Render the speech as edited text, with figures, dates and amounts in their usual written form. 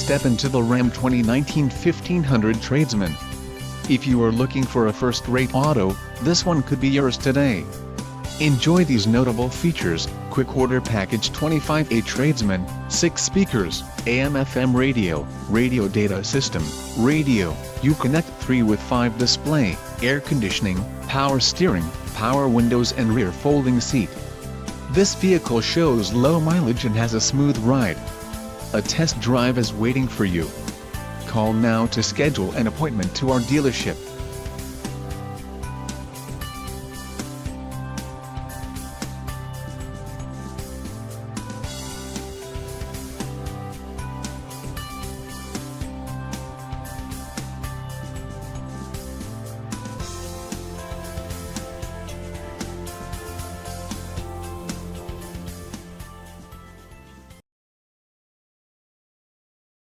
step into the Ram 2019 1500 Tradesman. If you are looking for a first-rate auto, this one could be yours today. Enjoy these notable features: quick order package 25A Tradesman, 6 speakers, AM/FM radio, radio data system, radio, Uconnect 3 with 5 display, air conditioning, power steering, power windows and rear folding seat. This vehicle shows low mileage and has a smooth ride. A test drive is waiting for you. Call now to schedule an appointment to our dealership.